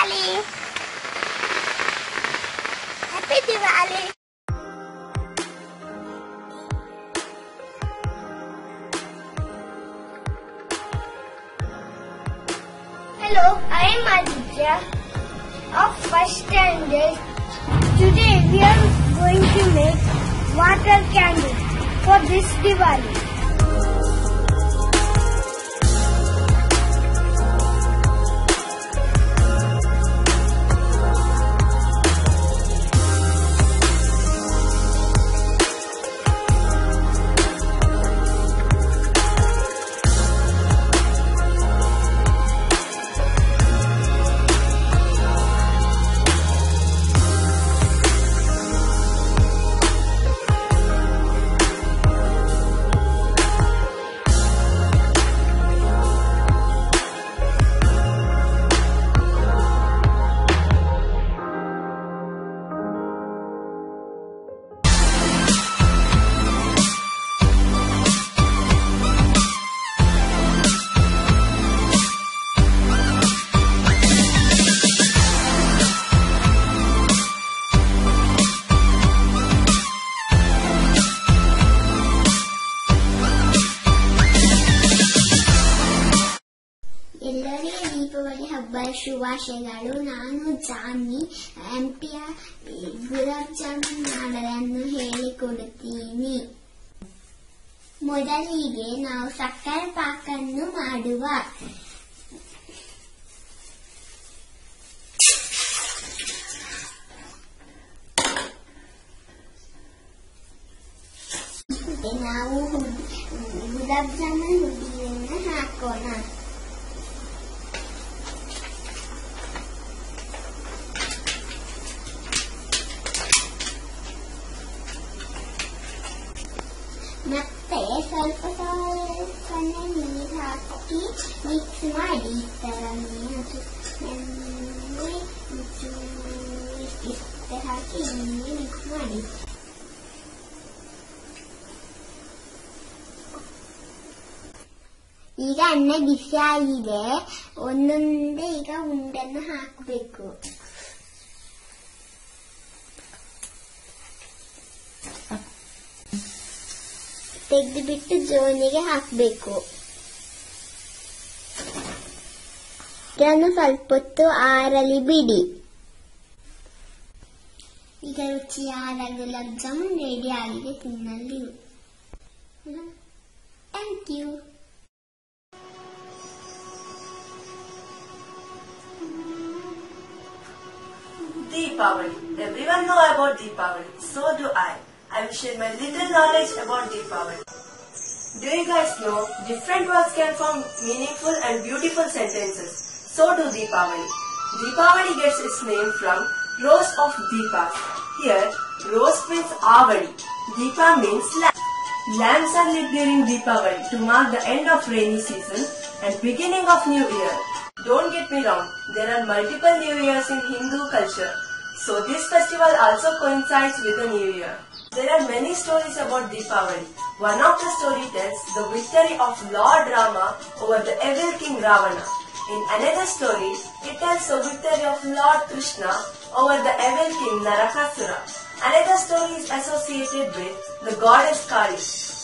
Diwali! Happy Diwali! Hello, I am Aditya of first standard. Today we are going to make water candles for this Diwali. ಎಲ್ಲರಿಗೂ ದೀಪಾವಳಿ ಹಬ್ಬದ ಶುಭಾಶಯಗಳು. ನಾನು ಜಾನ್ವಿ ಎಂಟಿಯ ಗುಲಾಬ್ ಜಾಮೂನ್ ಮಾಡಲು ಹೇಳಿಕೊಡುತ್ತೀನಿ. ಮೊದಲಿಗೆ ನಾವು ಸಕ್ಕರೆ ಪಾಕನ್ನು ಮಾಡುವ. ನಾವು ಗುಲಾಬ್ ಜಾಮೂನ್ ಹುಡಿಯನ್ನು ಹಾಕೋಣ. ಮತ್ತೆ ಸ್ವಲ್ಪ ಸ್ವಲ್ಪ ನೀರು ಹಾಕಿ ಮಿಕ್ಸ್ ಮಾಡಿ ಈ ತರ ಹಾಕಿ ಮಿಕ್ಸ್ ಮಾಡಿ. ಈಗ ಎಣ್ಣೆ ಬಿಸಿ ಆಗಿದೆ. ಒಂದೊಂದೇ ಈಗ ಉಂಡೆಯನ್ನು ಹಾಕಬೇಕು. ತೆಗೆದುಬಿಟ್ಟು ಜೋನಿಗೆ ಹಾಕಬೇಕು. ಇದನ್ನು ಸ್ವಲ್ಪ ಹೊತ್ತು ಆರಲಿ ಬಿಡಿ. ಈಗ ರುಚಿಯಾದ ಗುಲಾಬ್ ಜಾಮೂನ್ ರೆಡಿ ಆಗಿದೆ. ತಿನ್ನಲಿ. Thank you. Deepavali. Everyone know about Deepavali. So do I. I will share my little knowledge about Deepavali. Do you guys know different words can form meaningful and beautiful sentences? So do Deepavali. Deepavali gets its name from rose of Deepas. Here, rose means Avali. Deepa means lamp. Lamps are lit during Deepavali to mark the end of rainy season and beginning of new year. Don't get me wrong, there are multiple new years in Hindu culture. So this festival also coincides with the new year. There are many stories about Deepavali. One of the story tells the victory of Lord Rama over the evil king Ravana. In another story, it tells the victory of Lord Krishna over the evil king Narakasura. Another story is associated with the goddess Kali.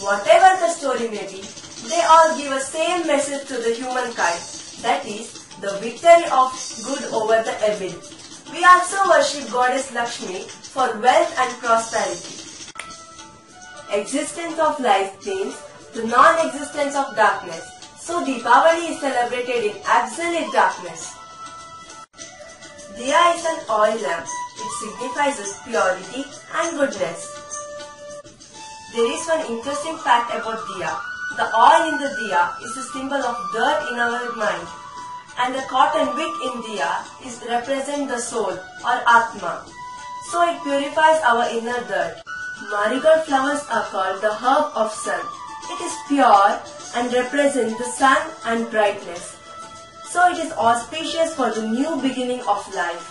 Whatever the story may be, they all give a same message to the humankind. That is, the victory of good over the evil. We also worship goddess Lakshmi for wealth and prosperity. Existence of light means the non-existence of darkness. So Deepavali is celebrated in absolute darkness. Diya is an oil lamp. It signifies purity and goodness. There is one interesting fact about Diya. The oil in the Diya is a symbol of dirt in our mind. And the cotton wick in Diya is represent the soul or Atma. So it purifies our inner dirt. Marigold flowers are called the herb of sun. It is pure and represents the sun and brightness. So it is auspicious for the new beginning of life.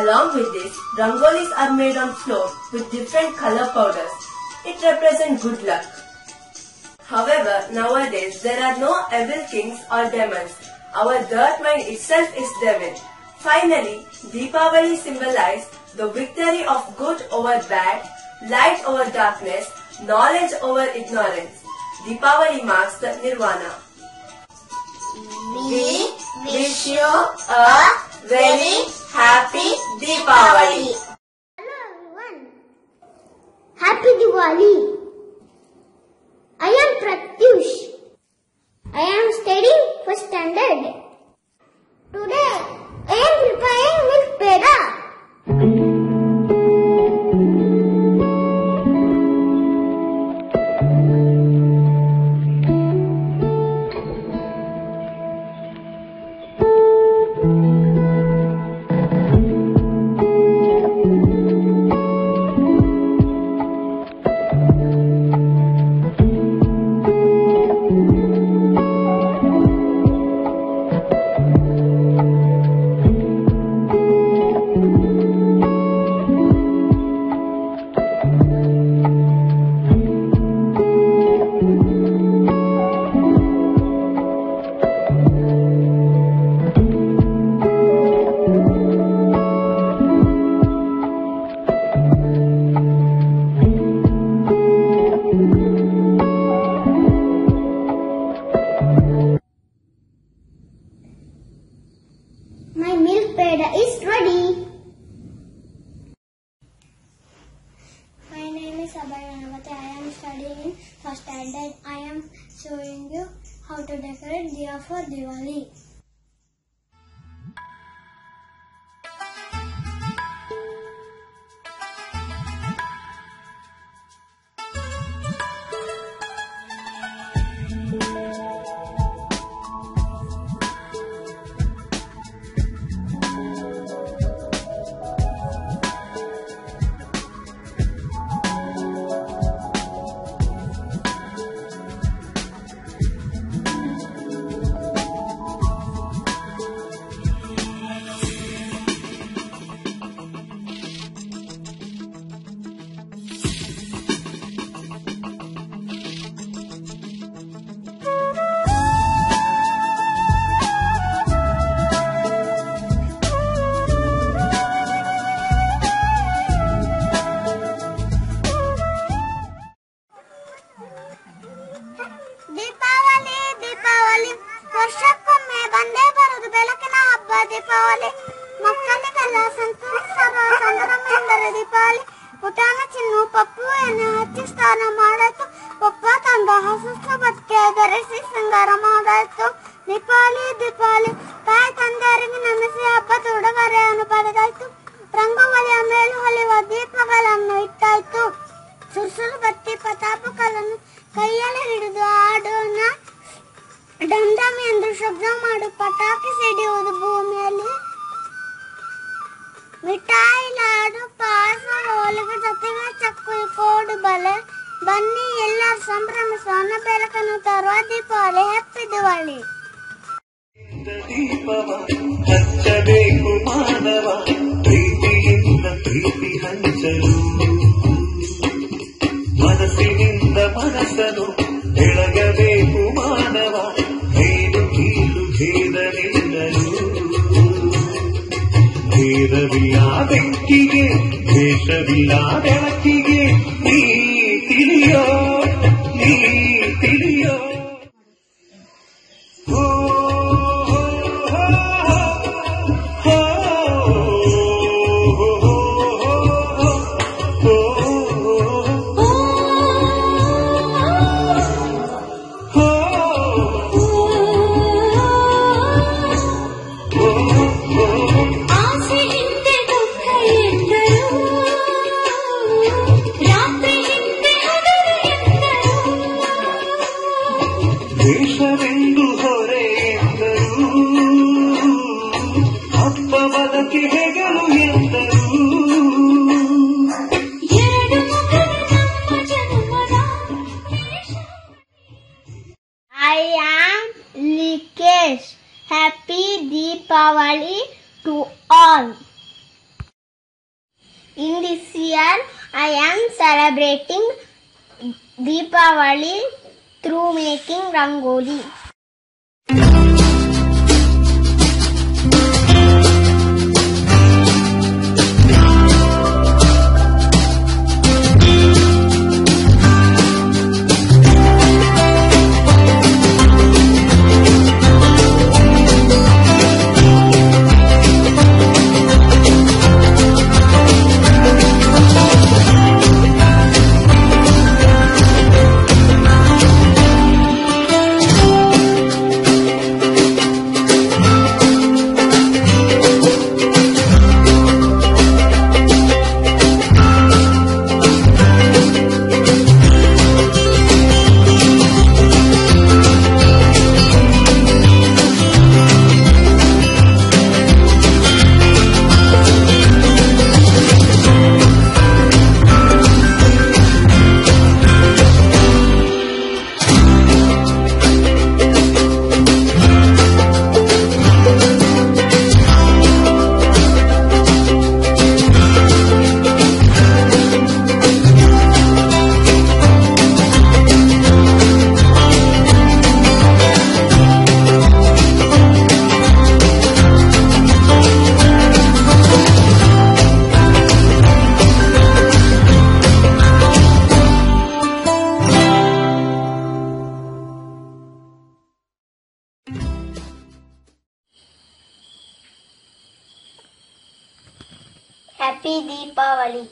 Along with this, rangolis are made on floor with different color powders. It represents good luck. However, nowadays there are no evil kings or demons. Our dirt mind itself is devil. Finally, Deepavali symbolizes the victory of good over bad, light over darkness, knowledge over ignorance. Deepavali marks the nirvana. We wish you a very happy Deepavali. Hello everyone. Happy Diwali. I am Pratyush. I am studying first standard. Today I am preparing milk peda. My milk peda is ready. My name is Abhay Ranavati. I am studying in first standard. I am showing you how to decorate diya for Diwali. Deepavali ವರ್ಷಕ್ಕೊಮ್ಮೆ ಬಂದೇ ಬರುವುದು ಬೆಳಕಿನ ಹಬ್ಬ ದೀಪಾವಳಿ. ಮಕ್ಕಳಿಗೆಲ್ಲ ಸಂತೋಷದ ಸಂಭ್ರಮ ಎಂದರೆ ದೀಪಾವಳಿ. ಪುಟಾಣ ಚಿನ್ನು ಪಪ್ಪು ಎಣ್ಣೆ ಹಚ್ಚಿ ಸ್ನಾನ ಮಾಡಾಯ್ತು. ಪಪ್ಪ ತಂದ ಹೊಸ ಬಟ್ಟೆ ಧರಿಸಿ ಶೃಂಗಾರ ಮಾಡಾಯ್ತು. ದೀಪಾವಳಿ ದೀಪಾವಳಿ ತಾಯಿ ತಂದೆಯರಿಗೆ ನಮಿಸಿ ಹಬ್ಬದ ಉಡುಗೊರೆಯನ್ನು ಪಡೆದಾಯ್ತು. ರಂಗೋಲಿಯ ಮೇಲು ಹೊಳೆಯುವ ದೀಪಗಳನ್ನು ಇಟ್ಟಾಯ್ತು. ಸುರ್ಸುರು ಬತ್ತಿ ಪತಾಪಗಳನ್ನು ಕೈಯಲ್ಲಿ ಹಿಡಿದು ಆಡೋಣ. ಡಮ್ ಡಮ್ ಎಂದು ಶಬ್ದ ಮಾಡು ಪಟಾಕಿ ಸಿಡಿಯುವುದು ಭೂಮಿಯಲ್ಲಿ. ಮಿಠಾಯಿ ಲಾಡು ಪಾಯಸ ಹೋಳಿಗೆ ಜೊತೆಗೆ ಚಕ್ಕುಲಿ ಕೋಡು ಬಲೆ. ಬನ್ನಿ ಎಲ್ಲರೂ ಸಂಭ್ರಮಿಸೋಣ, ಬೆಳಕನ್ನು ತರುವ ದೀಪಾವಳಿ. ಹ್ಯಾಪಿ ದಿವಾಳಿ. ದೀಪವ ಹಚ್ಚಬೇಕು ಮಾನವ, ಪ್ರೀತಿಯಿಂದ ಪ್ರೀತಿ ಹಂಚಲು. ಮನಸ್ಸಿನಿಂದ ಮನಸ್ಸನ್ನು ಬೆಳಗಬೇಕು ಮಾನವ, ಮೇಲು ಕೀಳು ಭೇದವಿಲ್ಲಲು. ಭೇದವಿಲ್ಲ ಬೆಂಕಿಗೆ, ದ್ವೇಷವಿಲ್ಲ ಬೆಳಕಿಗೆ. ನೀ ತಿಳಿಯೋ, ನೀ ತಿಳಿಯೋ. ದೇಶವೆಂದು ಹೊರೆ ಎಂದರು, ಹಬ್ಬವದಕ್ಕೆ ಹೆಗಲು ಎಂದರು. I am Likesh. Happy Deepavali to all. In this year, I am celebrating Deepavali through making Rangoli. Happy Deepavali.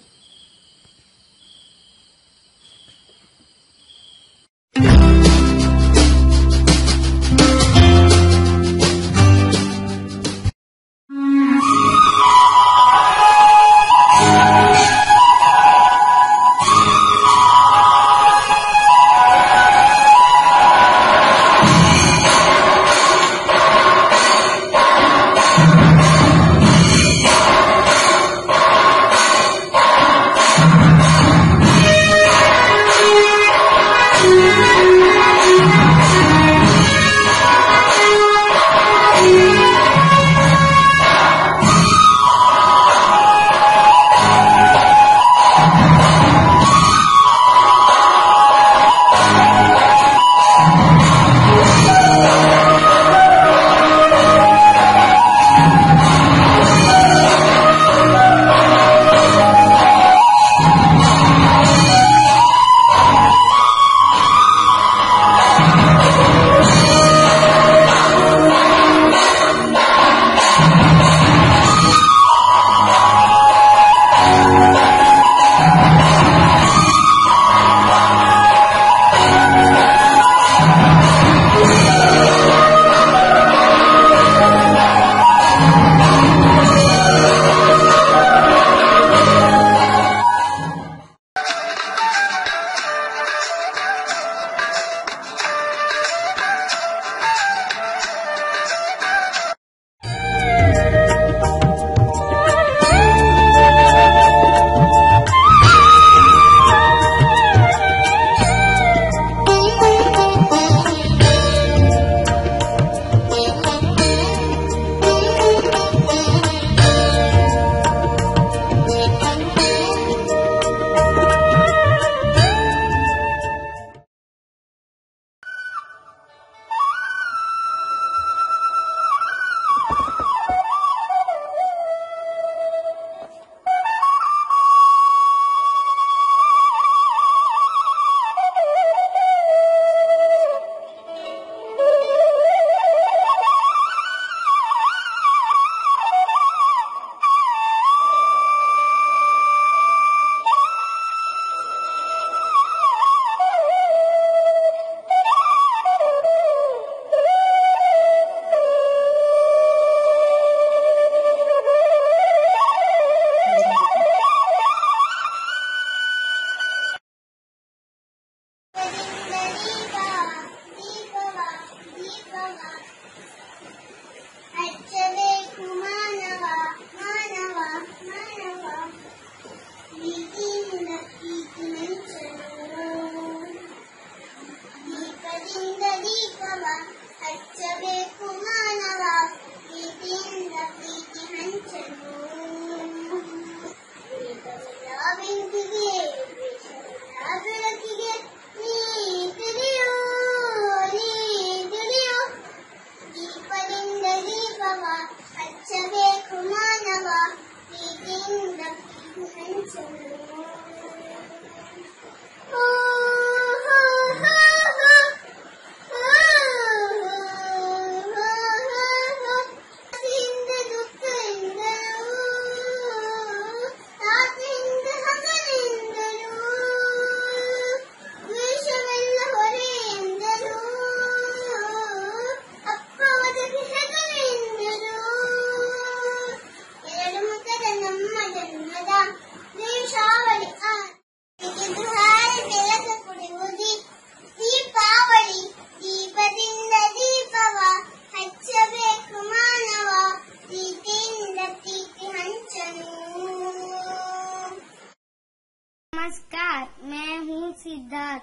नमस्कार, मैं हूँ सिद्धार्थ।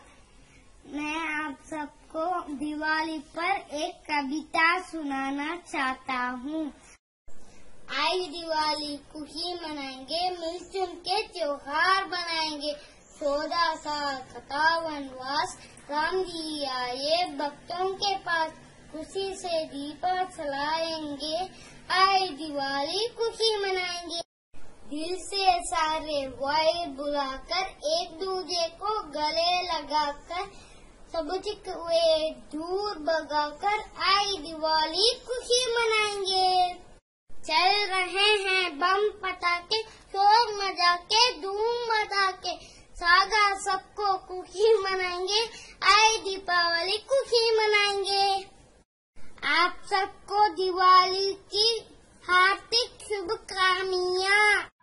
मैं आप सबको दिवाली पर एक कविता सुनाना चाहता हूँ। आई दिवाली खुशी मनाएंगे, मिलजुल के त्योहार बनाएंगे। 14 साल कटा वनवास, राम जी आए भक्तों के पास, खुशी से दीपा जलाएंगे। आई दिवाली खुशी मनाएंगे। दिल से सारे वाई बुलाकर, एक दूजे को गले लगाकर, सब शिकवे दूर भगाकर, आई दिवाली खुशी मनाएंगे। चल रहे हैं बम पटाखे, शोर मचाके, धूम मचाके, सागा सबको खुशी मनाएंगे, आए दीपावली खुशी मनाएंगे। आप सबको दिवाली की हार्दिक शुभकामनाएं।